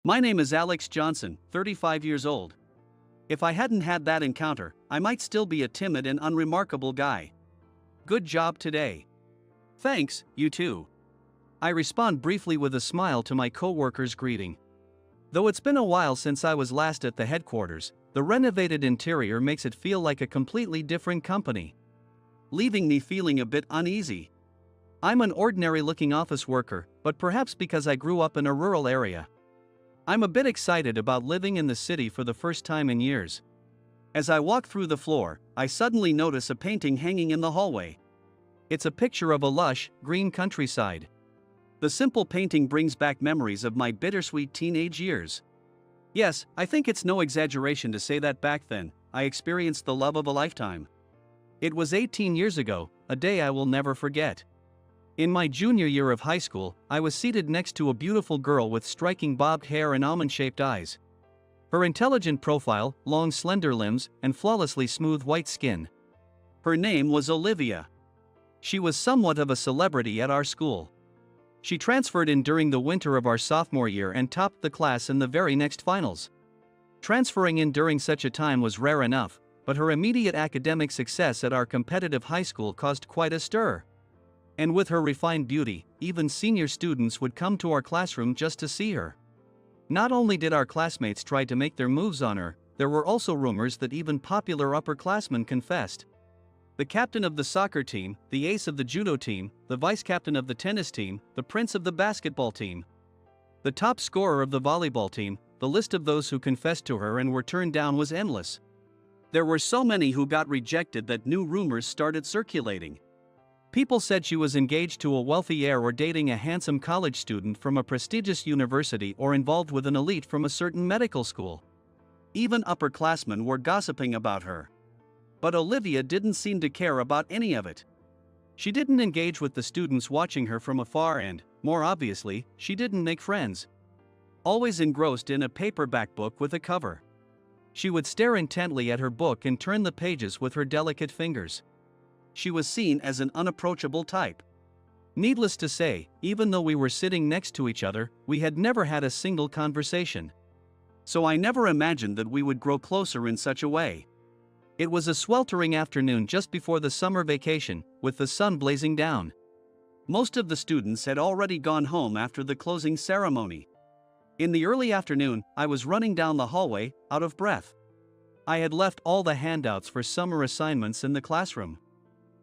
My name is Alex Johnson, 35 years old. If I hadn't had that encounter, I might still be a timid and unremarkable guy. Good job today. Thanks, you too. I respond briefly with a smile to my coworker's greeting. Though it's been a while since I was last at the headquarters, the renovated interior makes it feel like a completely different company, leaving me feeling a bit uneasy. I'm an ordinary-looking office worker, but perhaps because I grew up in a rural area, I'm a bit excited about living in the city for the first time in years. As I walk through the floor, I suddenly notice a painting hanging in the hallway. It's a picture of a lush, green countryside. The simple painting brings back memories of my bittersweet teenage years. Yes, I think it's no exaggeration to say that back then, I experienced the love of a lifetime. It was 18 years ago, a day I will never forget. In my junior year of high school, I was seated next to a beautiful girl with striking bobbed hair and almond-shaped eyes. Her intelligent profile, long slender limbs, and flawlessly smooth white skin. Her name was Olivia. She was somewhat of a celebrity at our school. She transferred in during the winter of our sophomore year and topped the class in the very next finals. Transferring in during such a time was rare enough, but her immediate academic success at our competitive high school caused quite a stir. And with her refined beauty, even senior students would come to our classroom just to see her. Not only did our classmates try to make their moves on her, there were also rumors that even popular upperclassmen confessed. The captain of the soccer team, the ace of the judo team, the vice captain of the tennis team, the prince of the basketball team, the top scorer of the volleyball team, the list of those who confessed to her and were turned down was endless. There were so many who got rejected that new rumors started circulating. People said she was engaged to a wealthy heir or dating a handsome college student from a prestigious university or involved with an elite from a certain medical school. Even upperclassmen were gossiping about her. But Olivia didn't seem to care about any of it. She didn't engage with the students watching her from afar and, more obviously, she didn't make friends. Always engrossed in a paperback book with a cover. She would stare intently at her book and turn the pages with her delicate fingers. She was seen as an unapproachable type. Needless to say, even though we were sitting next to each other, we had never had a single conversation. So I never imagined that we would grow closer in such a way. It was a sweltering afternoon just before the summer vacation, with the sun blazing down. Most of the students had already gone home after the closing ceremony. In the early afternoon, I was running down the hallway, out of breath. I had left all the handouts for summer assignments in the classroom.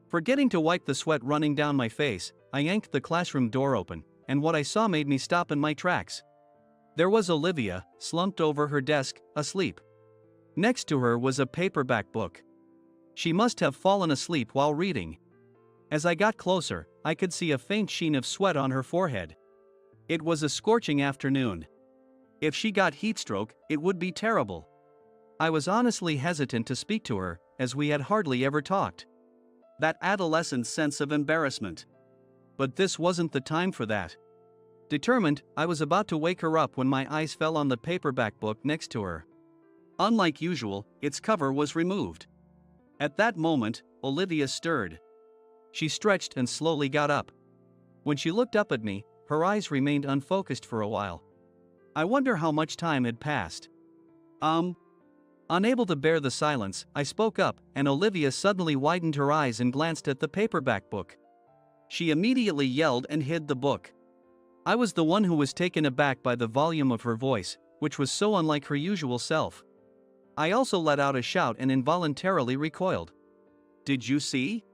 Forgetting to wipe the sweat running down my face, I yanked the classroom door open, and what I saw made me stop in my tracks. There was Olivia, slumped over her desk, asleep. Next to her was a paperback book. She must have fallen asleep while reading. As I got closer, I could see a faint sheen of sweat on her forehead. It was a scorching afternoon. If she got heatstroke, it would be terrible. I was honestly hesitant to speak to her, as we had hardly ever talked. That adolescent sense of embarrassment. But this wasn't the time for that. Determined, I was about to wake her up when my eyes fell on the paperback book next to her. Unlike usual, its cover was removed. At that moment, Olivia stirred. She stretched and slowly got up. When she looked up at me, her eyes remained unfocused for a while. I wonder how much time had passed. Unable to bear the silence, I spoke up, and Olivia suddenly widened her eyes and glanced at the paperback book. She immediately yelled and hid the book. I was the one who was taken aback by the volume of her voice, which was so unlike her usual self. I also let out a shout and involuntarily recoiled. "Did you see?"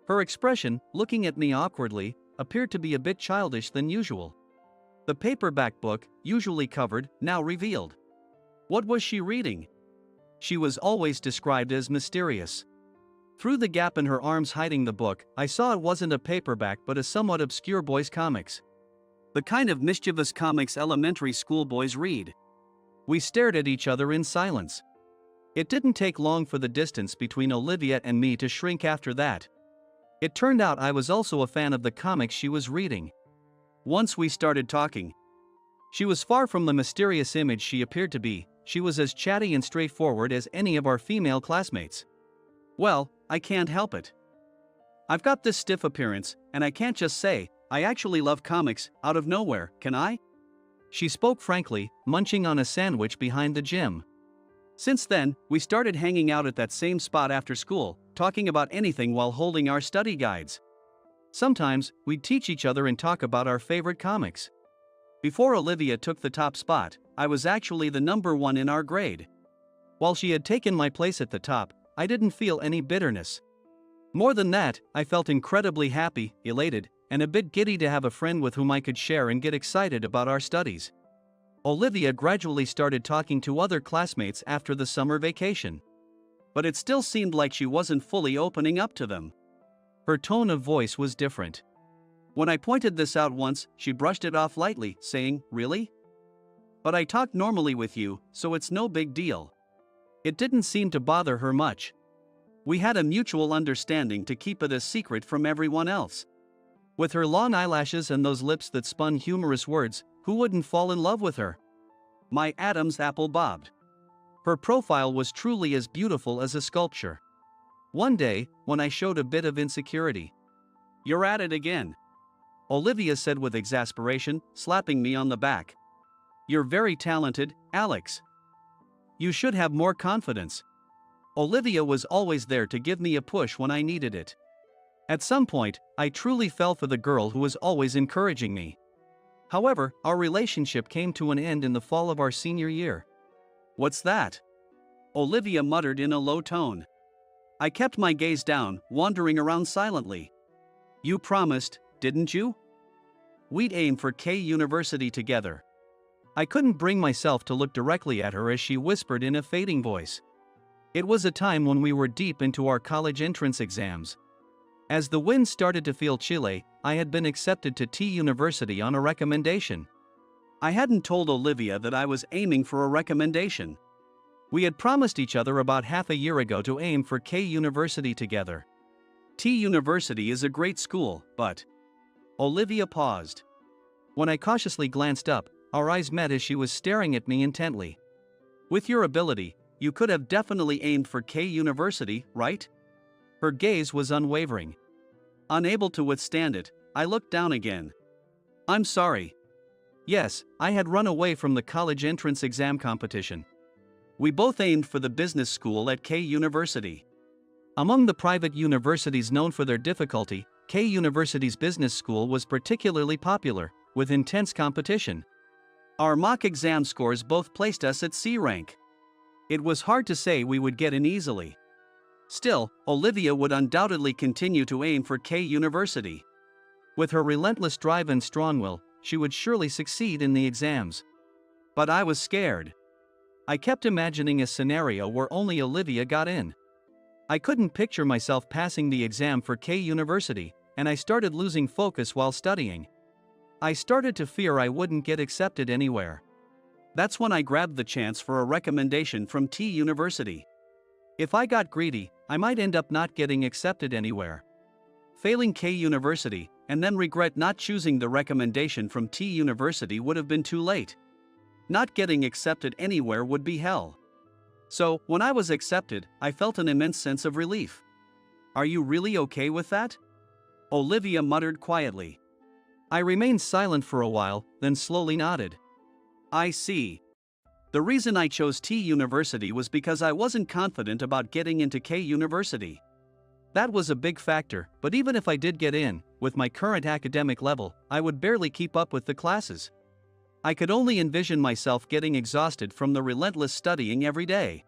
Her expression, looking at me awkwardly, appeared to be a bit childish than usual. The paperback book, usually covered, now revealed. What was she reading? She was always described as mysterious. Through the gap in her arms hiding the book, I saw it wasn't a paperback but a somewhat obscure boys' comics. The kind of mischievous comics elementary school boys read. We stared at each other in silence. It didn't take long for the distance between Olivia and me to shrink after that. It turned out I was also a fan of the comics she was reading. Once we started talking. She was far from the mysterious image she appeared to be. She was as chatty and straightforward as any of our female classmates. Well, I can't help it. I've got this stiff appearance, and I can't just say, I actually love comics, out of nowhere, can I? She spoke frankly, munching on a sandwich behind the gym. Since then, we started hanging out at that same spot after school, talking about anything while holding our study guides. Sometimes, we'd teach each other and talk about our favorite comics. Before Olivia took the top spot, I was actually the number one in our grade. While she had taken my place at the top, I didn't feel any bitterness. More than that, I felt incredibly happy, elated, and a bit giddy to have a friend with whom I could share and get excited about our studies. Olivia gradually started talking to other classmates after the summer vacation. But it still seemed like she wasn't fully opening up to them. Her tone of voice was different. When I pointed this out once, she brushed it off lightly, saying, "Really? But I talk normally with you, so it's no big deal." It didn't seem to bother her much. We had a mutual understanding to keep it a secret from everyone else. With her long eyelashes and those lips that spun humorous words, who wouldn't fall in love with her? My Adam's apple bobbed. Her profile was truly as beautiful as a sculpture. One day, when I showed a bit of insecurity, "You're at it again," Olivia said with exasperation, slapping me on the back. "You're very talented, Alex. You should have more confidence." Olivia was always there to give me a push when I needed it. At some point, I truly fell for the girl who was always encouraging me. However, our relationship came to an end in the fall of our senior year. "What's that?" Olivia muttered in a low tone. I kept my gaze down, wandering around silently. "You promised, didn't you? We'd aim for K University together." I couldn't bring myself to look directly at her as she whispered in a fading voice. It was a time when we were deep into our college entrance exams. As the wind started to feel chilly, I had been accepted to T University on a recommendation. I hadn't told Olivia that I was aiming for a recommendation. We had promised each other about half a year ago to aim for K University together. T University is a great school, but... Olivia paused. When I cautiously glanced up, our eyes met as she was staring at me intently. "With your ability, you could have definitely aimed for K University, right?" Her gaze was unwavering. Unable to withstand it, I looked down again. "I'm sorry." Yes, I had run away from the college entrance exam competition. We both aimed for the business school at K University. Among the private universities known for their difficulty, K University's business school was particularly popular, with intense competition. Our mock exam scores both placed us at C rank. It was hard to say we would get in easily. Still, Olivia would undoubtedly continue to aim for K University. With her relentless drive and strong will, she would surely succeed in the exams. But I was scared. I kept imagining a scenario where only Olivia got in. I couldn't picture myself passing the exam for K University, and I started losing focus while studying. I started to fear I wouldn't get accepted anywhere. That's when I grabbed the chance for a recommendation from T University. If I got greedy, I might end up not getting accepted anywhere. Failing K University, and then regret not choosing the recommendation from T University would have been too late. Not getting accepted anywhere would be hell. So, when I was accepted, I felt an immense sense of relief. "Are you really okay with that?" Olivia muttered quietly. I remained silent for a while, then slowly nodded. "I see. The reason I chose T University was because I wasn't confident about getting into K University. That was a big factor, but even if I did get in, with my current academic level, I would barely keep up with the classes. I could only envision myself getting exhausted from the relentless studying every day.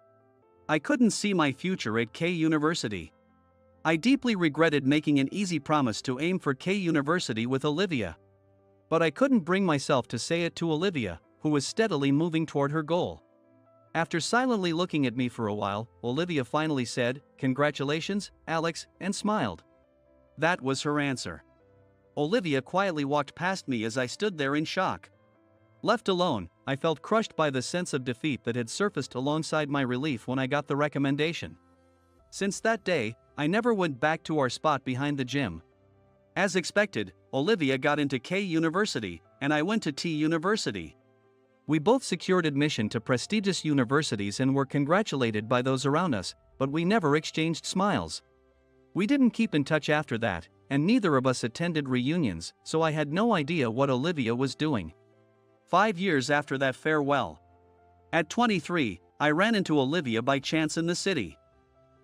I couldn't see my future at K University. I deeply regretted making an easy promise to aim for K University with Olivia. But I couldn't bring myself to say it to Olivia, who was steadily moving toward her goal. After silently looking at me for a while, Olivia finally said, "Congratulations, Alex," and smiled. That was her answer. Olivia quietly walked past me as I stood there in shock. Left alone, I felt crushed by the sense of defeat that had surfaced alongside my relief when I got the recommendation. Since that day, I never went back to our spot behind the gym. As expected, Olivia got into K University, and I went to T University. We both secured admission to prestigious universities and were congratulated by those around us, but we never exchanged smiles. We didn't keep in touch after that, and neither of us attended reunions, so I had no idea what Olivia was doing. 5 years after that farewell. At 23, I ran into Olivia by chance in the city.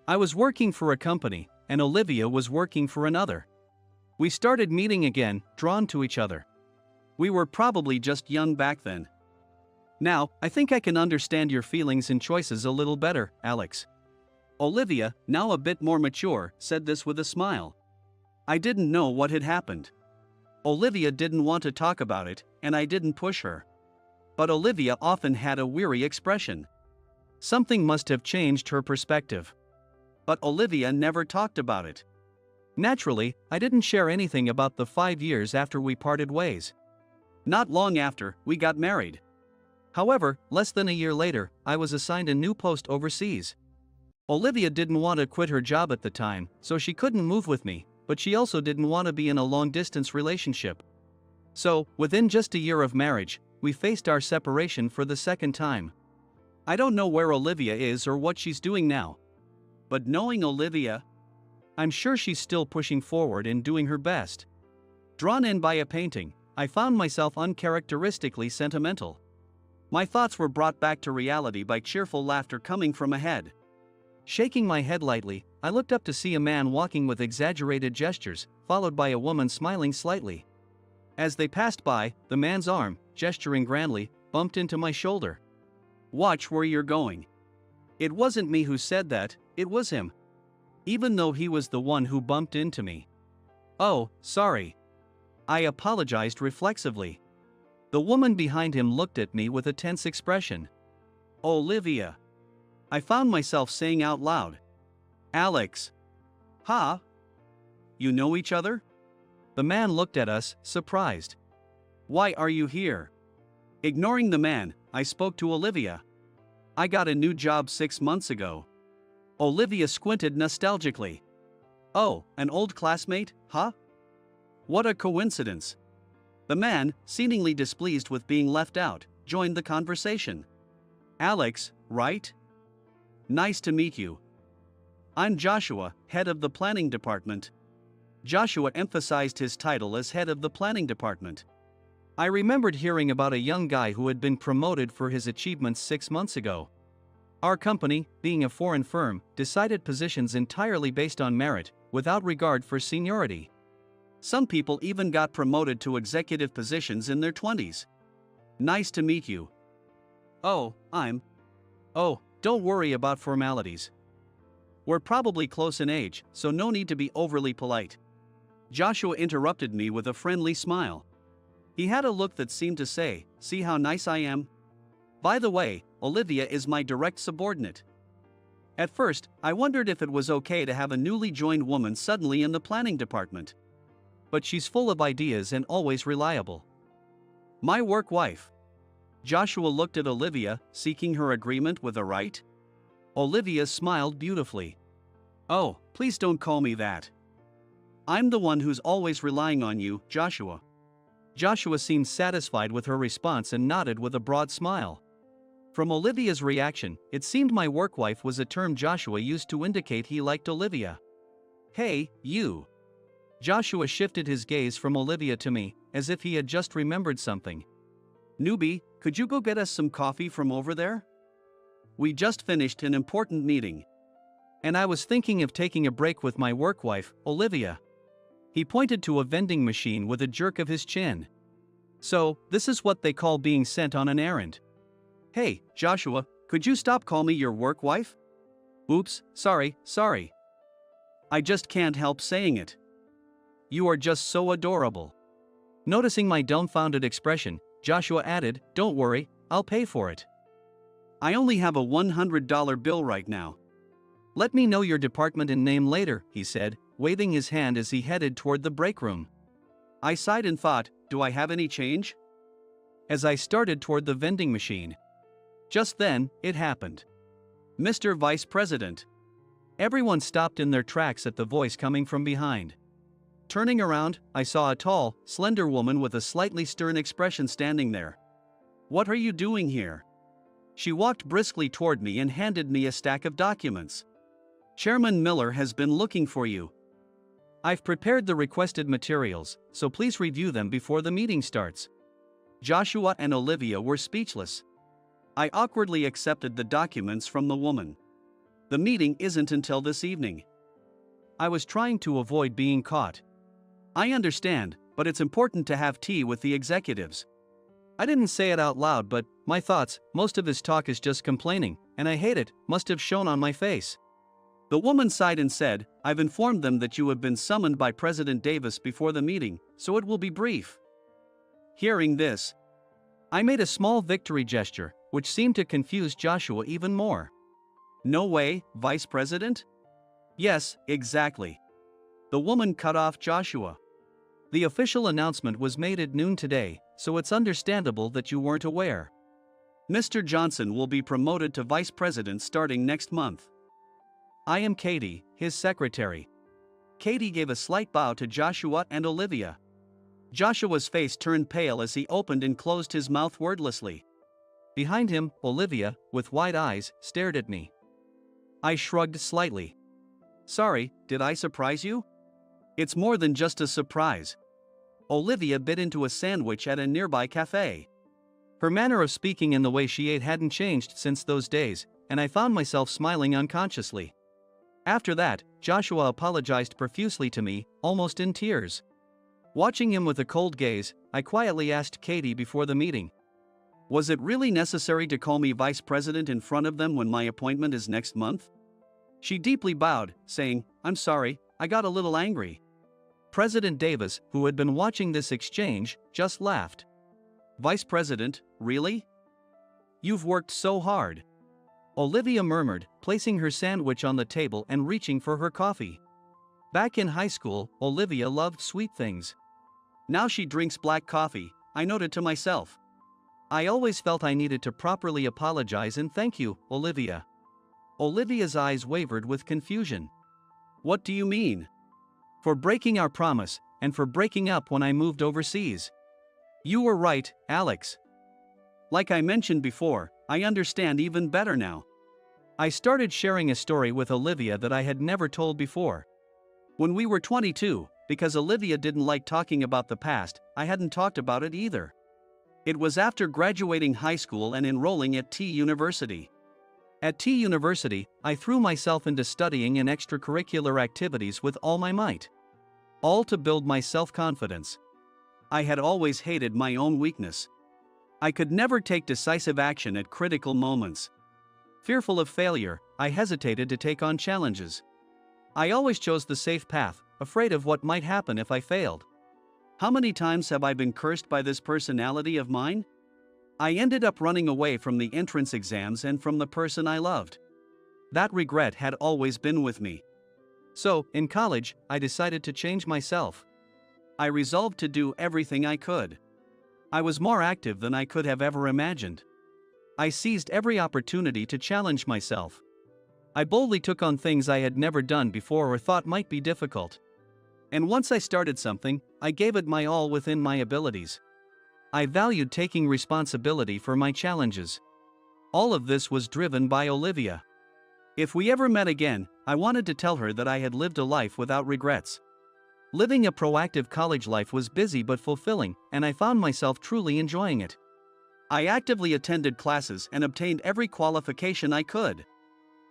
I was working for a company, and Olivia was working for another. We started meeting again, drawn to each other. We were probably just young back then. Now, I think I can understand your feelings and choices a little better, Alex. Olivia, now a bit more mature, said this with a smile. I didn't know what had happened. Olivia didn't want to talk about it, and I didn't push her. But Olivia often had a weary expression. Something must have changed her perspective. But Olivia never talked about it. Naturally, I didn't share anything about the 5 years after we parted ways. Not long after, we got married. However, less than a year later, I was assigned a new post overseas. Olivia didn't want to quit her job at the time, so she couldn't move with me, but she also didn't want to be in a long-distance relationship. So, within just a year of marriage, we faced our separation for the second time. I don't know where Olivia is or what she's doing now. But knowing Olivia, I'm sure she's still pushing forward and doing her best. Drawn in by a painting, I found myself uncharacteristically sentimental. My thoughts were brought back to reality by cheerful laughter coming from ahead. Shaking my head lightly, I looked up to see a man walking with exaggerated gestures, followed by a woman smiling slightly. As they passed by, the man's arm, gesturing grandly, bumped into my shoulder. Watch where you're going. It wasn't me who said that, it was him. Even though he was the one who bumped into me. Oh, sorry. I apologized reflexively. The woman behind him looked at me with a tense expression. Olivia. I found myself saying out loud. Alex. Huh? You know each other? The man looked at us, surprised. Why are you here? Ignoring the man, I spoke to Olivia. I got a new job 6 months ago. Olivia squinted nostalgically. Oh, an old classmate, huh? What a coincidence. The man, seemingly displeased with being left out, joined the conversation. Alex, right? Nice to meet you. I'm Joshua, head of the planning department. Joshua emphasized his title as head of the planning department. I remembered hearing about a young guy who had been promoted for his achievements 6 months ago. Our company, being a foreign firm, decided positions entirely based on merit, without regard for seniority. Some people even got promoted to executive positions in their 20s. Nice to meet you. Oh, don't worry about formalities. We're probably close in age, so no need to be overly polite. Joshua interrupted me with a friendly smile. He had a look that seemed to say, see how nice I am? By the way, Olivia is my direct subordinate. At first, I wondered if it was okay to have a newly joined woman suddenly in the planning department. But she's full of ideas and always reliable. My work wife. Joshua looked at Olivia, seeking her agreement with a right. Olivia smiled beautifully. Oh, please don't call me that. I'm the one who's always relying on you, Joshua. Joshua seemed satisfied with her response and nodded with a broad smile. From Olivia's reaction, it seemed my work wife was a term Joshua used to indicate he liked Olivia. Hey, you. Joshua shifted his gaze from Olivia to me, as if he had just remembered something. Newbie, could you go get us some coffee from over there? We just finished an important meeting. And I was thinking of taking a break with my work wife, Olivia. He pointed to a vending machine with a jerk of his chin. So, this is what they call being sent on an errand. Hey, Joshua, could you stop calling me your work wife? Oops, sorry. I just can't help saying it. You are just so adorable. Noticing my dumbfounded expression, Joshua added, don't worry, I'll pay for it. I only have a $100 bill right now. Let me know your department and name later, he said, waving his hand as he headed toward the break room. I sighed and thought, do I have any change? As I started toward the vending machine. Just then, it happened. Mr. Vice President. Everyone stopped in their tracks at the voice coming from behind. Turning around, I saw a tall, slender woman with a slightly stern expression standing there. What are you doing here? She walked briskly toward me and handed me a stack of documents. Chairman Miller has been looking for you. I've prepared the requested materials, so please review them before the meeting starts. Joshua and Olivia were speechless. I awkwardly accepted the documents from the woman. The meeting isn't until this evening. I was trying to avoid being caught. I understand, but it's important to have tea with the executives. I didn't say it out loud, but my thoughts, most of his talk is just complaining, and I hate it, must have shown on my face. The woman sighed and said, I've informed them that you have been summoned by President Davis before the meeting, so it will be brief. Hearing this, I made a small victory gesture, which seemed to confuse Joshua even more. No way, Vice President? Yes, exactly. The woman cut off Joshua. The official announcement was made at noon today, so it's understandable that you weren't aware. Mr. Johnson will be promoted to Vice President starting next month. I am Katie, his secretary. Katie gave a slight bow to Joshua and Olivia. Joshua's face turned pale as he opened and closed his mouth wordlessly. Behind him, Olivia, with wide eyes, stared at me. I shrugged slightly. Sorry, did I surprise you? It's more than just a surprise. Olivia bit into a sandwich at a nearby cafe. Her manner of speaking and the way she ate hadn't changed since those days, and I found myself smiling unconsciously. After that, Joshua apologized profusely to me, almost in tears. Watching him with a cold gaze, I quietly asked Katie before the meeting. Was it really necessary to call me vice president in front of them when my appointment is next month? She deeply bowed, saying, I'm sorry, I got a little angry. President Davis, who had been watching this exchange, just laughed. Vice President, really? You've worked so hard. Olivia murmured, placing her sandwich on the table and reaching for her coffee. Back in high school, Olivia loved sweet things. Now she drinks black coffee, I noted to myself. I always felt I needed to properly apologize and thank you, Olivia. Olivia's eyes wavered with confusion. What do you mean? For breaking our promise, and for breaking up when I moved overseas. You were right, Alex. Like I mentioned before, I understand even better now. I started sharing a story with Olivia that I had never told before. When we were 22, because Olivia didn't like talking about the past, I hadn't talked about it either. It was after graduating high school and enrolling at T University. At T University, I threw myself into studying and extracurricular activities with all my might. All to build my self-confidence. I had always hated my own weakness. I could never take decisive action at critical moments. Fearful of failure, I hesitated to take on challenges. I always chose the safe path, afraid of what might happen if I failed. How many times have I been cursed by this personality of mine? I ended up running away from the entrance exams and from the person I loved. That regret had always been with me. So, in college, I decided to change myself. I resolved to do everything I could. I was more active than I could have ever imagined. I seized every opportunity to challenge myself. I boldly took on things I had never done before or thought might be difficult. And once I started something, I gave it my all within my abilities. I valued taking responsibility for my challenges. All of this was driven by Olivia. If we ever met again, I wanted to tell her that I had lived a life without regrets. Living a proactive college life was busy but fulfilling, and I found myself truly enjoying it. I actively attended classes and obtained every qualification I could.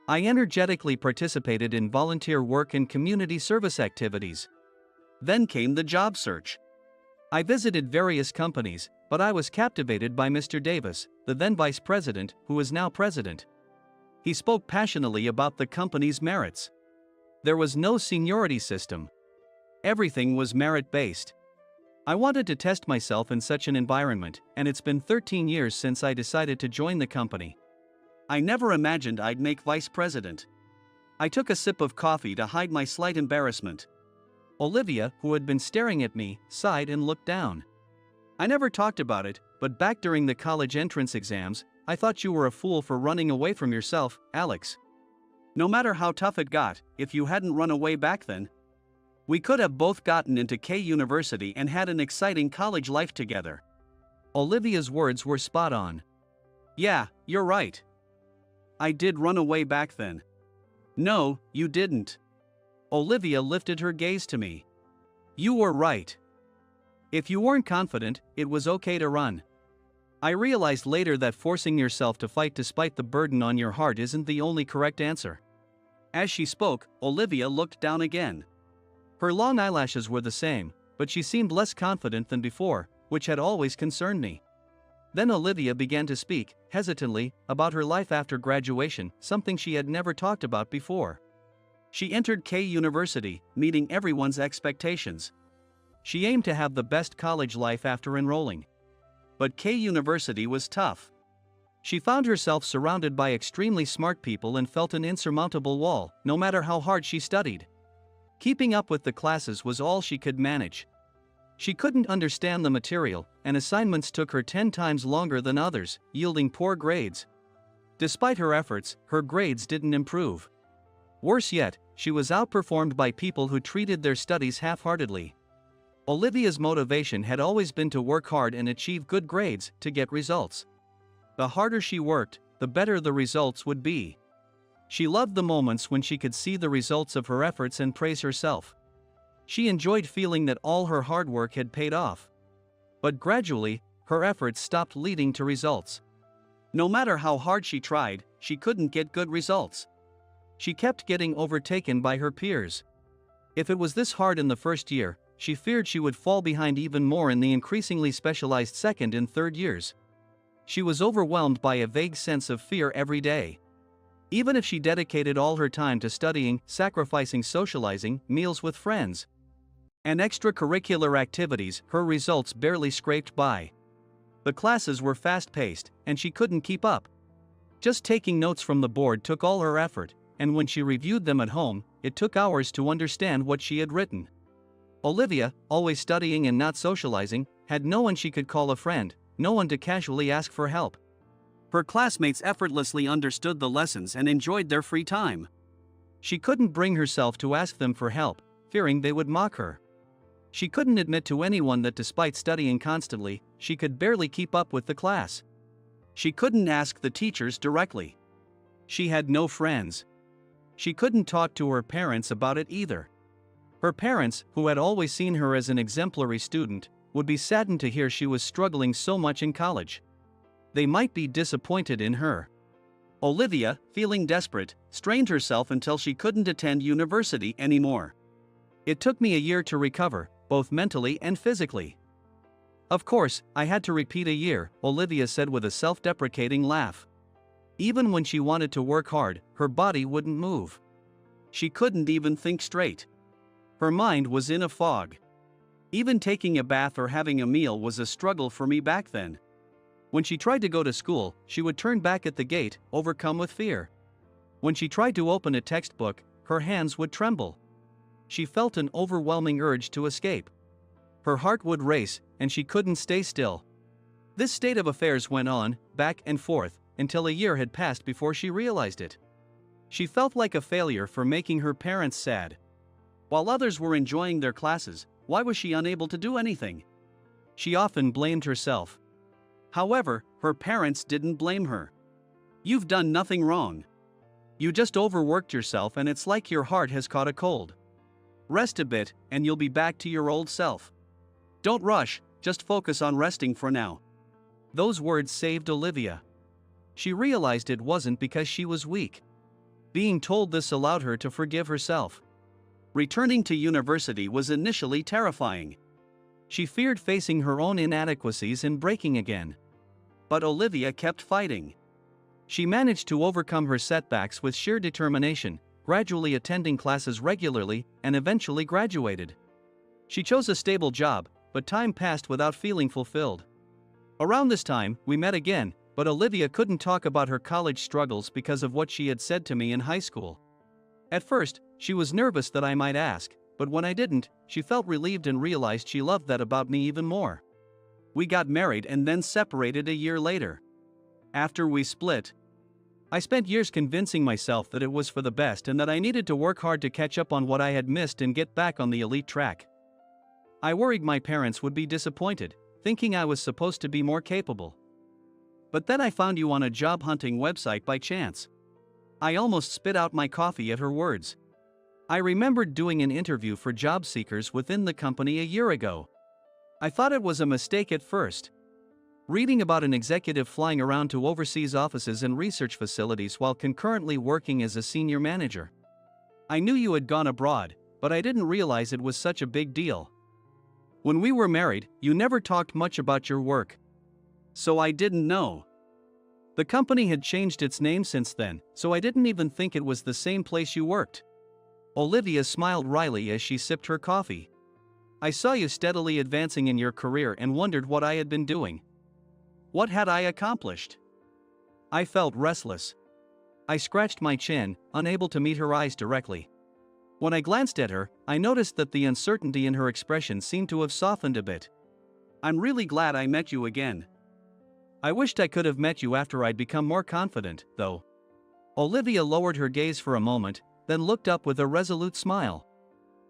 I energetically participated in volunteer work and community service activities. Then came the job search. I visited various companies, but I was captivated by Mr. Davis, the then vice president, who is now president. He spoke passionately about the company's merits. There was no seniority system. Everything was merit-based. I wanted to test myself in such an environment, and it's been 13 years since I decided to join the company. I never imagined I'd make vice president. I took a sip of coffee to hide my slight embarrassment. Olivia, who had been staring at me, sighed and looked down. I never talked about it, but back during the college entrance exams, I thought you were a fool for running away from yourself, Alex. No matter how tough it got, if you hadn't run away back then, we could have both gotten into K University and had an exciting college life together. Olivia's words were spot on. Yeah, you're right. I did run away back then. No, you didn't. Olivia lifted her gaze to me. You were right. If you weren't confident, it was okay to run. I realized later that forcing yourself to fight despite the burden on your heart isn't the only correct answer. As she spoke, Olivia looked down again. Her long eyelashes were the same, but she seemed less confident than before, which had always concerned me. Then Olivia began to speak, hesitantly, about her life after graduation, something she had never talked about before. She entered K University, meeting everyone's expectations. She aimed to have the best college life after enrolling. But K University was tough. She found herself surrounded by extremely smart people and felt an insurmountable wall, no matter how hard she studied. Keeping up with the classes was all she could manage. She couldn't understand the material, and assignments took her 10 times longer than others, yielding poor grades. Despite her efforts, her grades didn't improve. Worse yet, she was outperformed by people who treated their studies half-heartedly. Olivia's motivation had always been to work hard and achieve good grades to get results. The harder she worked, the better the results would be. She loved the moments when she could see the results of her efforts and praise herself. She enjoyed feeling that all her hard work had paid off. But gradually, her efforts stopped leading to results. No matter how hard she tried, she couldn't get good results. She kept getting overtaken by her peers. If it was this hard in the first year, she feared she would fall behind even more in the increasingly specialized second and third years. She was overwhelmed by a vague sense of fear every day. Even if she dedicated all her time to studying, sacrificing socializing, meals with friends, and extracurricular activities, her results barely scraped by. The classes were fast-paced, and she couldn't keep up. Just taking notes from the board took all her effort, and when she reviewed them at home, it took hours to understand what she had written. Olivia, always studying and not socializing, had no one she could call a friend, no one to casually ask for help. Her classmates effortlessly understood the lessons and enjoyed their free time. She couldn't bring herself to ask them for help, fearing they would mock her. She couldn't admit to anyone that despite studying constantly, she could barely keep up with the class. She couldn't ask the teachers directly. She had no friends. She couldn't talk to her parents about it either. Her parents, who had always seen her as an exemplary student, would be saddened to hear she was struggling so much in college. They might be disappointed in her. Olivia, feeling desperate, strained herself until she couldn't attend university anymore. It took me a year to recover, both mentally and physically. Of course, I had to repeat a year, Olivia said with a self-deprecating laugh. Even when she wanted to work hard, her body wouldn't move. She couldn't even think straight. Her mind was in a fog. Even taking a bath or having a meal was a struggle for me back then. When she tried to go to school, she would turn back at the gate, overcome with fear. When she tried to open a textbook, her hands would tremble. She felt an overwhelming urge to escape. Her heart would race, and she couldn't stay still. This state of affairs went on, back and forth, until a year had passed before she realized it. She felt like a failure for making her parents sad. While others were enjoying their classes, why was she unable to do anything? She often blamed herself. However, her parents didn't blame her. You've done nothing wrong. You just overworked yourself and it's like your heart has caught a cold. Rest a bit, and you'll be back to your old self. Don't rush, just focus on resting for now. Those words saved Olivia. She realized it wasn't because she was weak. Being told this allowed her to forgive herself. Returning to university was initially terrifying. She feared facing her own inadequacies and breaking again. But Olivia kept fighting. She managed to overcome her setbacks with sheer determination, gradually attending classes regularly, and eventually graduated. She chose a stable job, but time passed without feeling fulfilled. Around this time, we met again, but Olivia couldn't talk about her college struggles because of what she had said to me in high school. At first, she was nervous that I might ask, but when I didn't, she felt relieved and realized she loved that about me even more. We got married and then separated a year later. After we split, I spent years convincing myself that it was for the best and that I needed to work hard to catch up on what I had missed and get back on the elite track. I worried my parents would be disappointed, thinking I was supposed to be more capable. But then I found you on a job hunting website by chance. I almost spit out my coffee at her words. I remembered doing an interview for job seekers within the company a year ago. I thought it was a mistake at first. Reading about an executive flying around to overseas offices and research facilities while concurrently working as a senior manager. I knew you had gone abroad, but I didn't realize it was such a big deal. When we were married, you never talked much about your work. So I didn't know. The company had changed its name since then, so I didn't even think it was the same place you worked. Olivia smiled wryly as she sipped her coffee. I saw you steadily advancing in your career and wondered what I had been doing. What had I accomplished? I felt restless. I scratched my chin, unable to meet her eyes directly. When I glanced at her, I noticed that the uncertainty in her expression seemed to have softened a bit. I'm really glad I met you again. I wished I could have met you after I'd become more confident, though. Olivia lowered her gaze for a moment, then looked up with a resolute smile.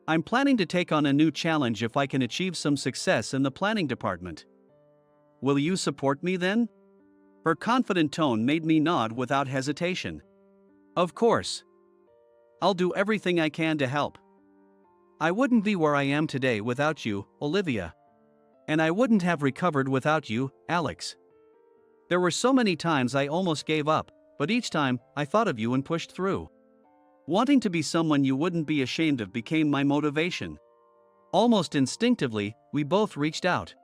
I'm planning to take on a new challenge if I can achieve some success in the planning department. Will you support me then? Her confident tone made me nod without hesitation. Of course. I'll do everything I can to help. I wouldn't be where I am today without you, Olivia. And I wouldn't have recovered without you, Alex. There were so many times I almost gave up, but each time, I thought of you and pushed through. Wanting to be someone you wouldn't be ashamed of became my motivation. Almost instinctively, we both reached out.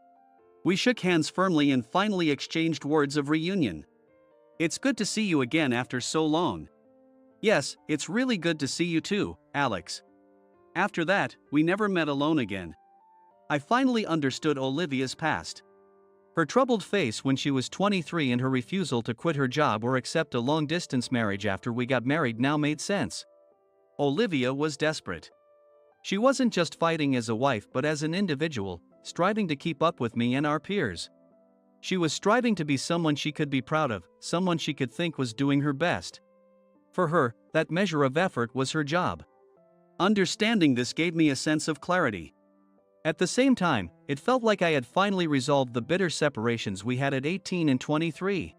We shook hands firmly and finally exchanged words of reunion. It's good to see you again after so long. Yes, it's really good to see you too, Alex. After that, we never met alone again. I finally understood Olivia's past. Her troubled face when she was 23 and her refusal to quit her job or accept a long-distance marriage after we got married now made sense. Olivia was desperate. She wasn't just fighting as a wife but as an individual, striving to keep up with me and our peers. She was striving to be someone she could be proud of, someone she could think was doing her best. For her, that measure of effort was her job. Understanding this gave me a sense of clarity. At the same time, it felt like I had finally resolved the bitter separations we had at 18 and 23.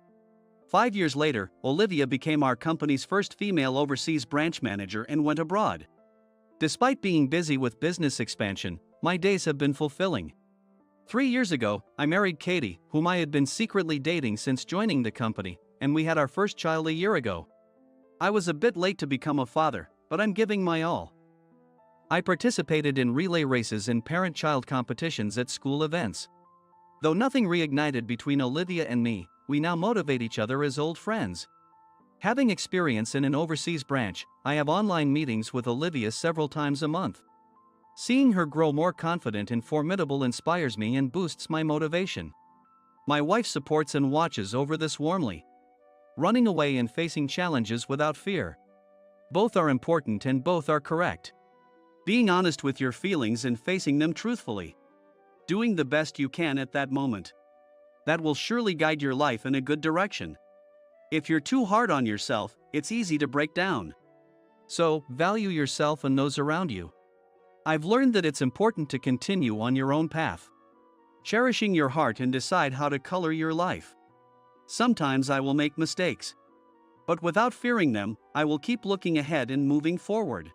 5 years later, Olivia became our company's first female overseas branch manager and went abroad. Despite being busy with business expansion, my days have been fulfilling. 3 years ago, I married Katie, whom I had been secretly dating since joining the company, and we had our first child a year ago. I was a bit late to become a father, but I'm giving my all. I participated in relay races and parent-child competitions at school events. Though nothing reignited between Olivia and me, we now motivate each other as old friends. Having experience in an overseas branch, I have online meetings with Olivia several times a month. Seeing her grow more confident and formidable inspires me and boosts my motivation. My wife supports and watches over this warmly. Running away and facing challenges without fear. Both are important and both are correct. Being honest with your feelings and facing them truthfully. Doing the best you can at that moment. That will surely guide your life in a good direction. If you're too hard on yourself, it's easy to break down. So, value yourself and those around you. I've learned that it's important to continue on your own path. Cherishing your heart and decide how to color your life. Sometimes I will make mistakes. But without fearing them, I will keep looking ahead and moving forward.